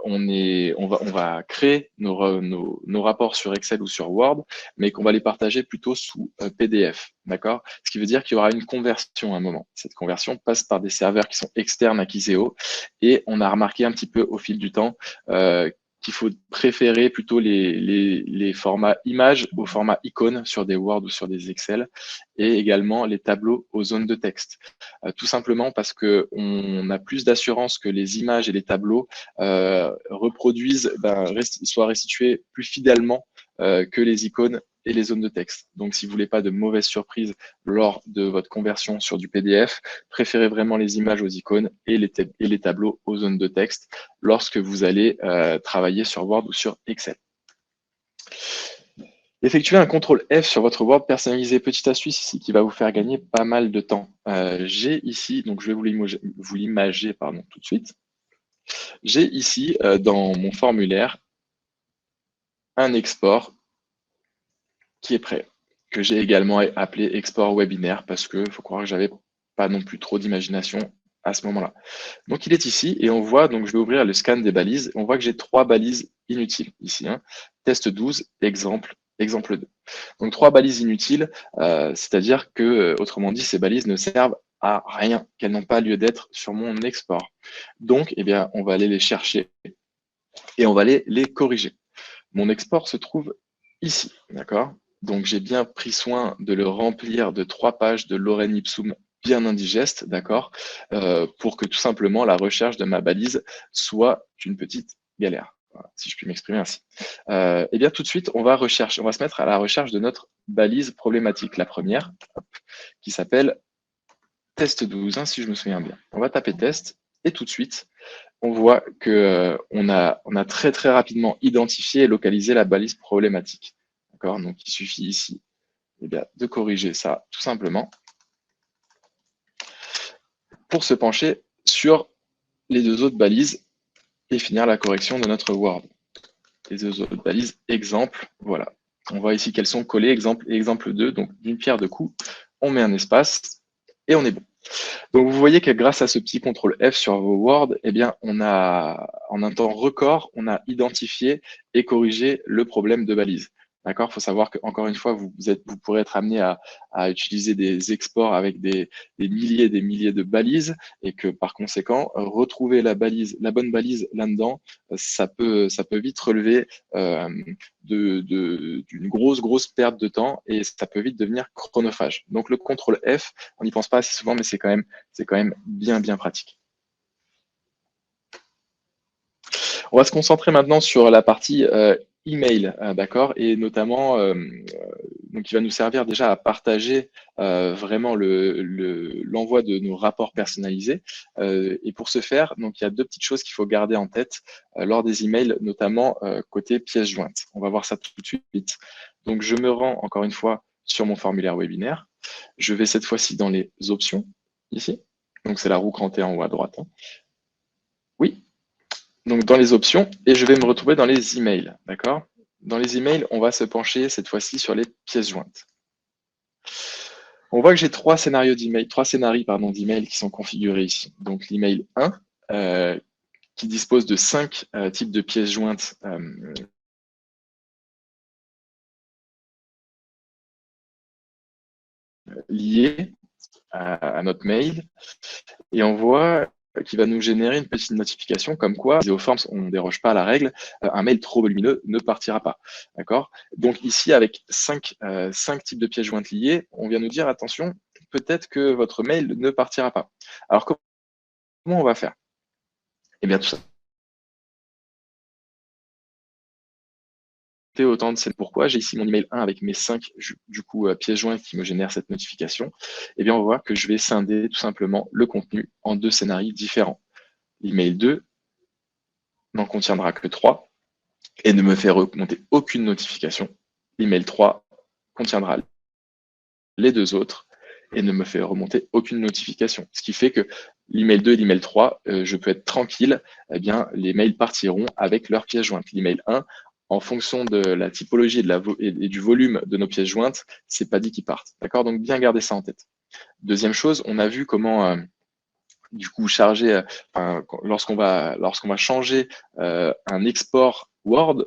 on va créer nos rapports sur Excel ou sur Word, mais qu'on va les partager plutôt sous PDF. D'accord? Ce qui veut dire qu'il y aura une conversion à un moment. Cette conversion passe par des serveurs qui sont externes à Kiseo et on a remarqué un petit peu au fil du temps qu'il faut préférer plutôt les formats images au format icône sur des Word ou sur des Excel, et également les tableaux aux zones de texte. Tout simplement parce qu'on a plus d'assurance que les images et les tableaux reproduisent, soient restitués plus fidèlement que les icônes et les zones de texte. Donc, si vous voulez pas de mauvaises surprises lors de votre conversion sur du PDF, préférez vraiment les images aux icônes et les tableaux aux zones de texte lorsque vous allez travailler sur Word ou sur Excel. Effectuez un CTRL F sur votre Word personnalisé. Petite astuce ici qui va vous faire gagner pas mal de temps. J'ai ici, donc je vais vous l'imager tout de suite. J'ai ici dans mon formulaire un export qui est prêt, que j'ai également appelé export webinaire parce que faut croire que j'avais pas non plus trop d'imagination à ce moment-là. Donc il est ici et on voit, donc je vais ouvrir le scan des balises, on voit que j'ai 3 balises inutiles ici, hein. Test 12, exemple 2. Donc 3 balises inutiles, c'est-à-dire que, autrement dit, ces balises ne servent à rien, qu'elles n'ont pas lieu d'être sur mon export. Donc, eh bien, on va aller les chercher et on va aller les corriger. Mon export se trouve ici, d'accord? Donc, j'ai bien pris soin de le remplir de 3 pages de lorem ipsum bien indigeste, d'accord, pour que tout simplement la recherche de ma balise soit une petite galère, voilà, si je puis m'exprimer ainsi. Et bien tout de suite, on va se mettre à la recherche de notre balise problématique, la première, qui s'appelle test 12, hein, si je me souviens bien. On va taper test et tout de suite, on voit que on a très très rapidement identifié et localisé la balise problématique. D'accord? Donc il suffit ici de corriger ça tout simplement pour se pencher sur les 2 autres balises et finir la correction de notre Word. Les 2 autres balises, exemple, voilà. On voit ici qu'elles sont collées, exemple et exemple 2. Donc d'une pierre deux coups, on met un espace et on est bon. Donc vous voyez que grâce à ce petit CTRL F sur vos Word, eh bien, on a, en un temps record, on a identifié et corrigé le problème de balise. D'accord? Il faut savoir qu'encore une fois, vous pourrez être amené à utiliser des exports avec des milliers et des milliers de balises et que par conséquent, retrouver la bonne balise là-dedans, ça peut vite relever d'une grosse perte de temps et ça peut vite devenir chronophage. Donc le CTRL F, on n'y pense pas assez souvent, mais c'est quand même bien pratique. On va se concentrer maintenant sur la partie email, d'accord, et notamment donc qui va nous servir déjà à partager vraiment l'envoi de nos rapports personnalisés. Et pour ce faire, donc il y a 2 petites choses qu'il faut garder en tête lors des emails, notamment côté pièces jointes. On va voir ça tout de suite. Donc je me rends encore une fois sur mon formulaire webinaire. Je vais cette fois-ci dans les options ici. Donc c'est la roue crantée en haut à droite, hein. Oui. Donc dans les options, et je vais me retrouver dans les emails, d'accord? Dans les emails, on va se pencher cette fois-ci sur les pièces jointes. On voit que j'ai 3 scénarios d'email, 3 scénarios d'email qui sont configurés ici. Donc l'email 1, qui dispose de 5 types de pièces jointes liées à notre mail. Et on voit qui va nous générer une petite notification comme quoi, Zeoforms, on ne déroge pas à la règle, un mail trop volumineux ne partira pas. D'accord? Donc ici, avec 5 types de pièces jointes liées, on vient nous dire, attention, peut-être que votre mail ne partira pas. Alors comment on va faire? Eh bien, tout ça. Autant de c'est pourquoi j'ai ici mon email 1 avec mes 5 pièces jointes qui me génèrent cette notification. Eh bien, on voit que je vais scinder tout simplement le contenu en 2 scénarios différents. L'email 2 n'en contiendra que 3 et ne me fait remonter aucune notification. L'email 3 contiendra les 2 autres et ne me fait remonter aucune notification. Ce qui fait que l'email 2 et l'email 3, je peux être tranquille, eh bien, les mails partiront avec leurs pièces jointes. L'email 1, en fonction de la typologie et du volume de nos pièces jointes, c'est pas dit qu'ils partent. D'accord? Donc bien garder ça en tête. Deuxième chose, on a vu comment du coup charger lorsqu'on va changer un export Word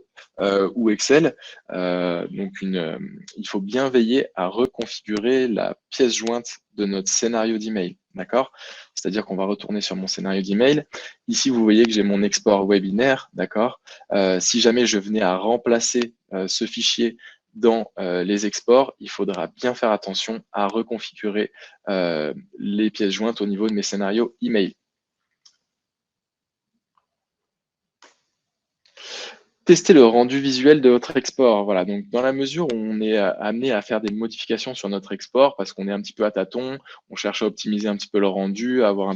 ou Excel, il faut bien veiller à reconfigurer la pièce jointe de notre scénario d'email, d'accord? C'est-à-dire qu'on va retourner sur mon scénario d'email. Ici, vous voyez que j'ai mon export webinaire, d'accord? Si jamais je venais à remplacer ce fichier dans les exports, il faudra bien faire attention à reconfigurer les pièces jointes au niveau de mes scénarios email. Tester le rendu visuel de votre export. Voilà, donc dans la mesure où on est amené à faire des modifications sur notre export parce qu'on est un petit peu à tâtons, on cherche à optimiser un petit peu le rendu, à avoir un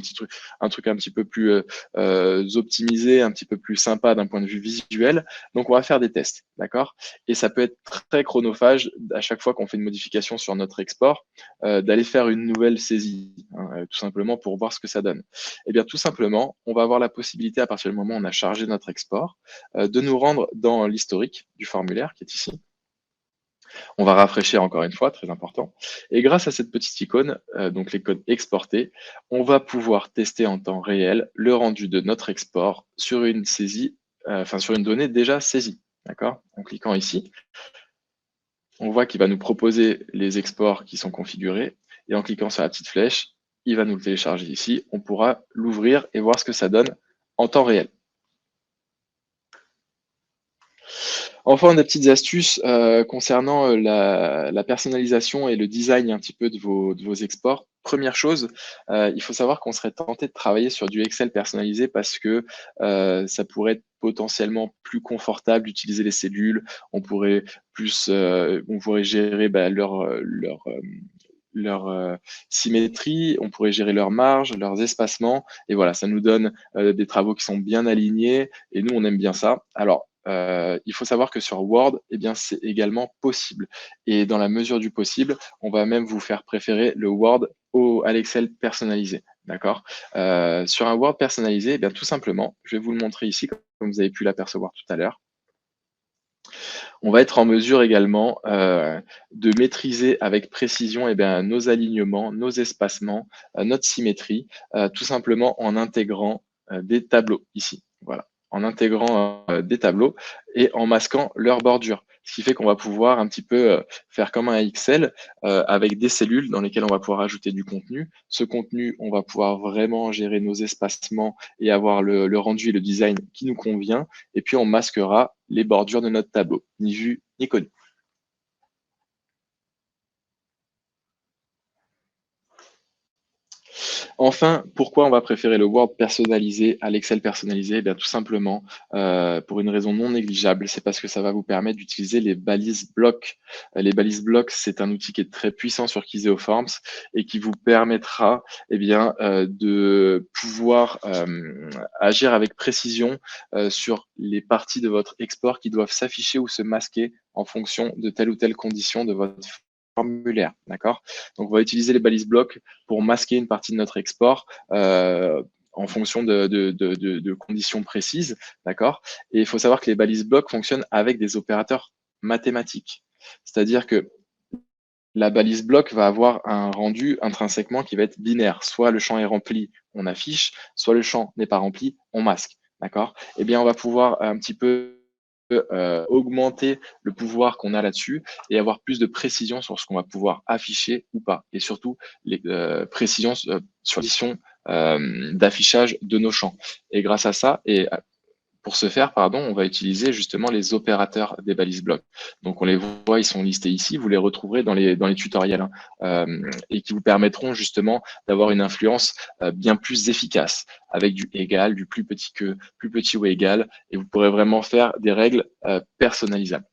truc un petit peu plus optimisé, un petit peu plus sympa d'un point de vue visuel. Donc on va faire des tests, d'accord? Et ça peut être très chronophage à chaque fois qu'on fait une modification sur notre export, d'aller faire une nouvelle saisie, hein, tout simplement pour voir ce que ça donne. Eh bien, tout simplement, on va avoir la possibilité à partir du moment où on a chargé notre export de nous rendre dans l'historique du formulaire qui est ici. On va rafraîchir encore une fois, très important. Et grâce à cette petite icône, donc l'icône exporter, on va pouvoir tester en temps réel le rendu de notre export sur une saisie, sur une donnée déjà saisie. D'accord? En cliquant ici, on voit qu'il va nous proposer les exports qui sont configurés. Et en cliquant sur la petite flèche, il va nous le télécharger ici. On pourra l'ouvrir et voir ce que ça donne en temps réel. Enfin, des petites astuces concernant la personnalisation et le design un petit peu de vos exports. Première chose, il faut savoir qu'on serait tenté de travailler sur du Excel personnalisé parce que ça pourrait être potentiellement plus confortable d'utiliser les cellules. On pourrait gérer leur symétrie, on pourrait gérer leur marge, leurs espacements, et voilà, ça nous donne des travaux qui sont bien alignés, et nous, on aime bien ça. Alors, il faut savoir que sur Word, eh bien, c'est également possible. Et dans la mesure du possible, on va même vous faire préférer le Word à l'Excel personnalisé. D'accord? Sur un Word personnalisé, eh bien, tout simplement, je vais vous le montrer ici, comme vous avez pu l'apercevoir tout à l'heure. On va être en mesure également de maîtriser avec précision nos alignements, nos espacements, notre symétrie, tout simplement en intégrant des tableaux ici. Voilà, en intégrant des tableaux et en masquant leurs bordures. Ce qui fait qu'on va pouvoir un petit peu faire comme un Excel avec des cellules dans lesquelles on va pouvoir ajouter du contenu. Ce contenu, on va pouvoir vraiment gérer nos espacements et avoir le rendu et le design qui nous convient. Et puis, on masquera les bordures de notre tableau, ni vu ni connu. Enfin, pourquoi on va préférer le Word personnalisé à l'Excel personnalisé? Eh bien, tout simplement, pour une raison non négligeable, c'est parce que ça va vous permettre d'utiliser les balises blocs. Les balises blocs, c'est un outil qui est très puissant sur Kiseo Forms et qui vous permettra de pouvoir agir avec précision sur les parties de votre export qui doivent s'afficher ou se masquer en fonction de telle ou telle condition de votre formulaire, d'accord? Donc, on va utiliser les balises blocs pour masquer une partie de notre export en fonction de conditions précises, d'accord? Et il faut savoir que les balises blocs fonctionnent avec des opérateurs mathématiques. C'est-à-dire que la balise bloc va avoir un rendu intrinsèquement qui va être binaire. Soit le champ est rempli, on affiche, soit le champ n'est pas rempli, on masque. D'accord? Eh bien, on va pouvoir un petit peu augmenter le pouvoir qu'on a là-dessus et avoir plus de précision sur ce qu'on va pouvoir afficher ou pas. Et surtout, les précisions sur les conditions d'affichage de nos champs. Et grâce à ça, et pour ce faire, pardon, on va utiliser justement les opérateurs des balises blocs. Donc, on les voit, ils sont listés ici. Vous les retrouverez dans les tutoriels et qui vous permettront justement d'avoir une influence bien plus efficace avec du égal, du plus petit ou égal. Et vous pourrez vraiment faire des règles personnalisables.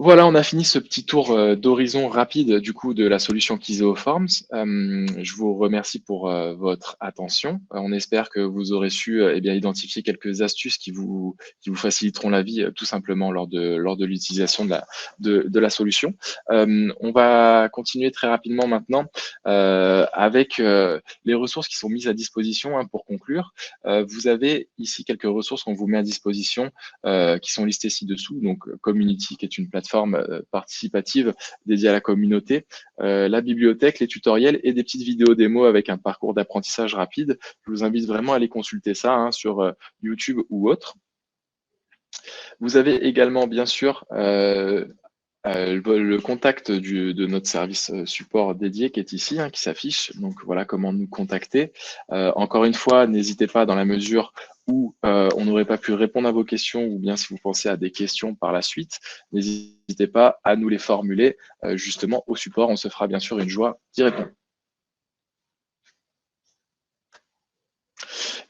Voilà, on a fini ce petit tour d'horizon rapide du coup de la solution Kiseo Forms. Je vous remercie pour votre attention. On espère que vous aurez su identifier quelques astuces qui vous faciliteront la vie tout simplement lors de l'utilisation de la solution. On va continuer très rapidement maintenant avec les ressources qui sont mises à disposition pour conclure. Vous avez ici quelques ressources qu'on vous met à disposition qui sont listées ci-dessous. Donc, Community, qui est une plateforme plateforme participative dédiée à la communauté, la bibliothèque, les tutoriels et des petites vidéos démo avec un parcours d'apprentissage rapide. Je vous invite vraiment à aller consulter ça hein, sur YouTube ou autre. Vous avez également, bien sûr, le contact de notre service support dédié qui est ici, hein, qui s'affiche. Donc voilà comment nous contacter. Encore une fois, n'hésitez pas dans la mesure où on n'aurait pas pu répondre à vos questions ou bien si vous pensez à des questions par la suite, n'hésitez pas à nous les formuler justement au support. On se fera bien sûr une joie d'y répondre.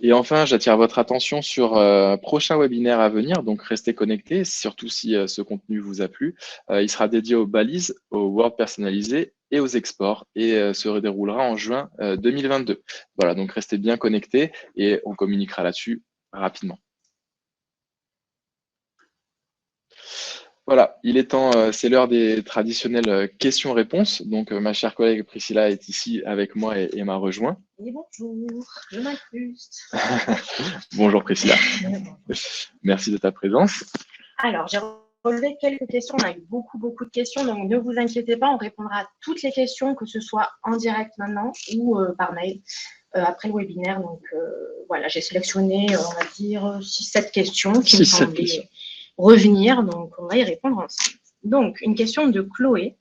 Et enfin, j'attire votre attention sur prochain webinaire à venir, donc restez connectés, surtout si ce contenu vous a plu. Il sera dédié aux balises, aux Word personnalisés et aux exports et se déroulera en juin 2022. Voilà, donc restez bien connectés et on communiquera là-dessus rapidement. Voilà, il est temps, c'est l'heure des traditionnelles questions-réponses. Donc, ma chère collègue Priscilla est ici avec moi et m'a rejoint. Et bonjour, je m'incruste. Bonjour Priscilla. Merci de ta présence. Alors, j'ai relevé quelques questions. On a eu beaucoup de questions, donc ne vous inquiétez pas, on répondra à toutes les questions, que ce soit en direct maintenant ou par mail après le webinaire. Donc, voilà, j'ai sélectionné, on va dire, 6-7 questions qui me semblaient revenir. Donc, on va y répondre ensemble. Donc, une question de Chloé.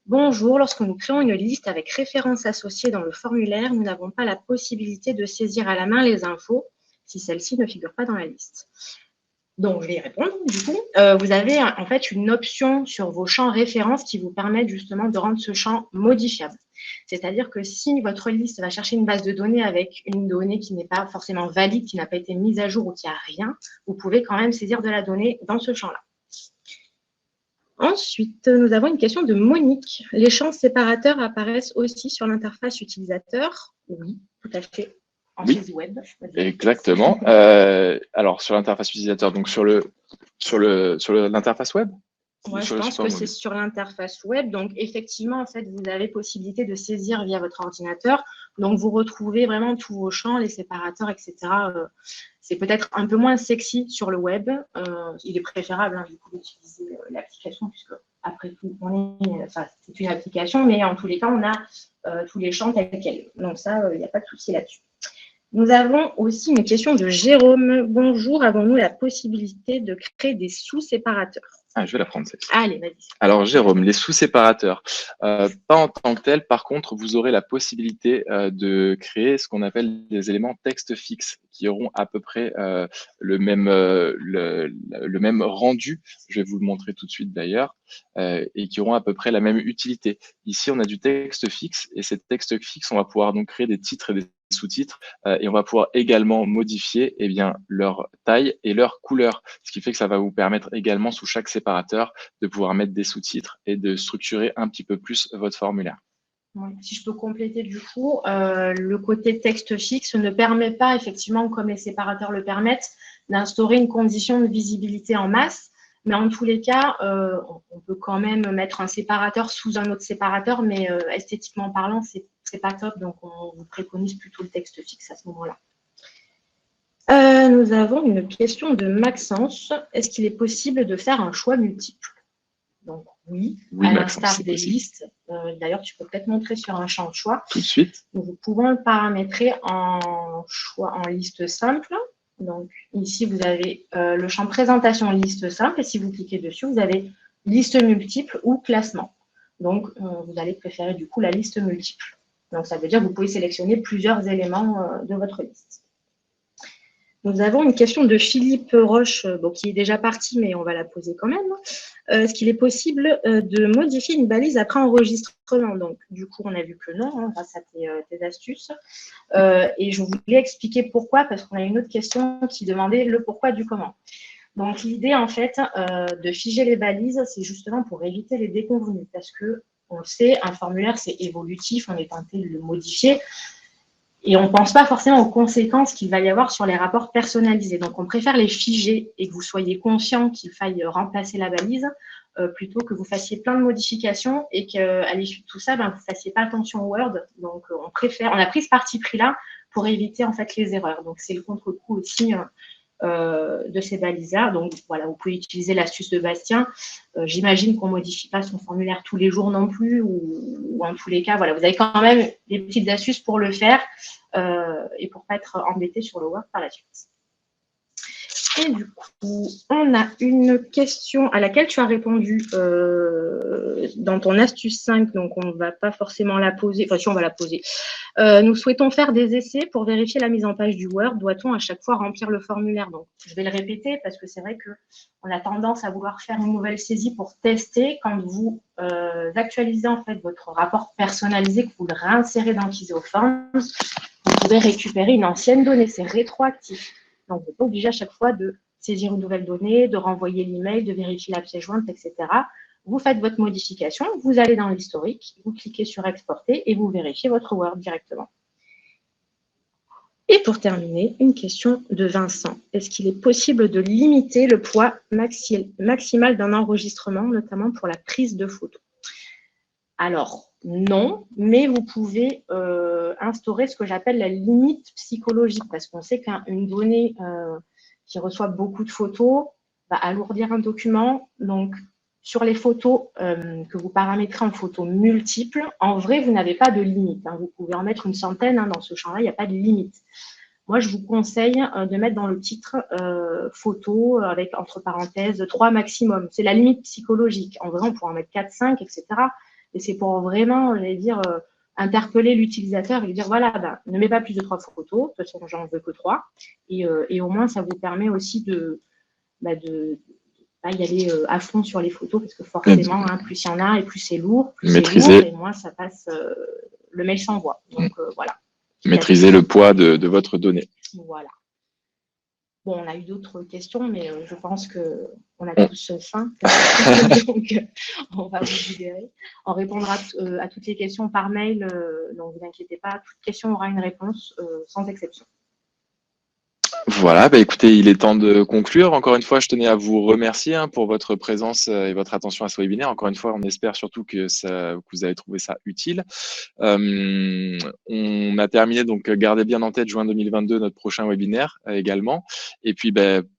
Bonjour, lorsque nous créons une liste avec références associées dans le formulaire, nous n'avons pas la possibilité de saisir à la main les infos si celles-ci ne figurent pas dans la liste. Donc, je vais y répondre. Du coup, vous avez en fait une option sur vos champs références qui vous permettent justement de rendre ce champ modifiable. C'est-à-dire que si votre liste va chercher une base de données avec une donnée qui n'est pas forcément valide, qui n'a pas été mise à jour ou qui n'a rien, vous pouvez quand même saisir de la donnée dans ce champ-là. Ensuite, nous avons une question de Monique. Les champs séparateurs apparaissent aussi sur l'interface utilisateur? Oui, tout à fait. En oui, web. Exactement. Alors, sur l'interface utilisateur, donc sur l'interface web? Ouais, je pense que c'est sur l'interface web. Donc, effectivement, en fait, vous avez possibilité de saisir via votre ordinateur. Donc, vous retrouvez vraiment tous vos champs, les séparateurs, etc. C'est peut-être un peu moins sexy sur le web. Il est préférable, hein, du coup, d'utiliser l'application, puisque, après tout, c'est une application, mais en tous les cas, on a tous les champs tels quels. Donc, ça, il n'y a pas de souci là-dessus. Nous avons aussi une question de Jérôme. Bonjour, avons-nous la possibilité de créer des sous-séparateurs? Ah, je vais la prendre celle-ci. Allez, vas-y. Alors, Jérôme, les sous-séparateurs, pas en tant que tel. Par contre, vous aurez la possibilité de créer ce qu'on appelle des éléments texte fixes qui auront à peu près le même rendu. Je vais vous le montrer tout de suite d'ailleurs, et qui auront à peu près la même utilité. Ici, on a du texte fixe et ces textes fixes, on va pouvoir donc créer des titres et des sous-titres et on va pouvoir également modifier leur taille et leur couleur, ce qui fait que ça va vous permettre également sous chaque séparateur de pouvoir mettre des sous-titres et de structurer un petit peu plus votre formulaire. Si je peux compléter du coup, le côté texte fixe ne permet pas effectivement, comme les séparateurs le permettent, d'instaurer une condition de visibilité en masse. Mais en tous les cas, on peut quand même mettre un séparateur sous un autre séparateur, mais esthétiquement parlant, c'est pas top. Donc, on vous préconise plutôt le texte fixe à ce moment-là. Nous avons une question de Maxence. Est-ce qu'il est possible de faire un choix multiple? Donc, oui, à l'instar des listes. D'ailleurs, tu peux peut-être montrer sur un champ de choix. Tout de suite. Nous pouvons le paramétrer en liste simple. Donc, ici, vous avez le champ présentation liste simple. Et si vous cliquez dessus, vous avez liste multiple ou classement. Donc, vous allez préférer du coup la liste multiple. Donc, ça veut dire que vous pouvez sélectionner plusieurs éléments de votre liste. Nous avons une question de Philippe Roche, qui est déjà parti, mais on va la poser quand même. Est-ce qu'il est possible de modifier une balise après enregistrement? Donc, du coup, on a vu que non, hein, grâce à tes astuces. Et je voulais expliquer pourquoi, parce qu'on a une autre question qui demandait le pourquoi du comment. Donc, l'idée, en fait, de figer les balises, c'est justement pour éviter les déconvenues, parce que, on le sait, un formulaire, c'est évolutif, on est tenté de le modifier. Et on ne pense pas forcément aux conséquences qu'il va y avoir sur les rapports personnalisés. Donc, on préfère les figer et que vous soyez conscient qu'il faille remplacer la balise plutôt que vous fassiez plein de modifications et qu'à l'issue de tout ça, vous ne fassiez pas attention au Word. Donc, on a pris ce parti pris-là pour éviter en fait les erreurs. Donc, c'est le contre-coup aussi de ces balises-là. Donc, voilà, vous pouvez utiliser l'astuce de Bastien. J'imagine qu'on ne modifie pas son formulaire tous les jours non plus, ou en tous les cas, voilà, vous avez quand même des petites astuces pour le faire et pour ne pas être embêté sur le Word par la suite. Et du coup, on a une question à laquelle tu as répondu dans ton astuce 5, donc on ne va pas forcément la poser, enfin si on va la poser. Nous souhaitons faire des essais pour vérifier la mise en page du Word. Doit-on à chaque fois remplir le formulaire? Donc, je vais le répéter parce que c'est vrai qu'on a tendance à vouloir faire une nouvelle saisie pour tester. Quand vous actualisez en fait votre rapport personnalisé, que vous le réinsérez dans Kiséoforms, vous pouvez récupérer une ancienne donnée. C'est rétroactif. Donc, vous n'êtes pas obligé à chaque fois de saisir une nouvelle donnée, de renvoyer l'email, de vérifier la pièce jointe, etc. Vous faites votre modification, vous allez dans l'historique, vous cliquez sur exporter et vous vérifiez votre Word directement. Et pour terminer, une question de Vincent. Est-ce qu'il est possible de limiter le poids maximal d'un enregistrement, notamment pour la prise de photos? Alors, non, mais vous pouvez instaurer ce que j'appelle la limite psychologique, parce qu'on sait qu'une donnée qui reçoit beaucoup de photos va alourdir un document. Donc, sur les photos que vous paramétrez en photos multiples, en vrai, vous n'avez pas de limite. Hein. Vous pouvez en mettre une centaine dans ce champ-là, il n'y a pas de limite. Moi, je vous conseille de mettre dans le titre photo avec entre parenthèses 3 maximum. C'est la limite psychologique. En vrai, on pourrait en mettre 4, 5, etc. Et c'est pour vraiment, j'allais dire, interpeller l'utilisateur et lui dire, voilà, ne mets pas plus de 3 photos. De toute façon, j'en veux que 3. Et au moins, ça vous permet aussi de pas y aller à fond sur les photos, parce que forcément, hein, plus il y en a et plus c'est lourd, et moins ça passe, le mail s'envoie. Donc, voilà. Maîtriser le poids de votre donnée. Voilà. Bon, on a eu d'autres questions, mais je pense qu'on a tous faim. Donc, on va vous libérer. On répondra à toutes les questions par mail, donc ne vous inquiétez pas, toute question aura une réponse, sans exception. Voilà, écoutez, il est temps de conclure. Encore une fois, je tenais à vous remercier pour votre présence et votre attention à ce webinaire. Encore une fois, on espère surtout que vous avez trouvé ça utile. On a terminé, donc gardez bien en tête juin 2022, notre prochain webinaire également. Et puis,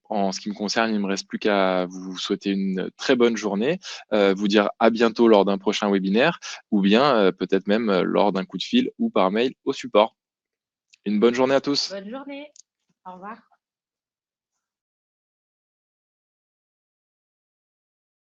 en ce qui me concerne, il ne me reste plus qu'à vous souhaiter une très bonne journée, vous dire à bientôt lors d'un prochain webinaire, ou bien peut-être même lors d'un coup de fil ou par mail au support. Une bonne journée à tous. Bonne journée. Au revoir.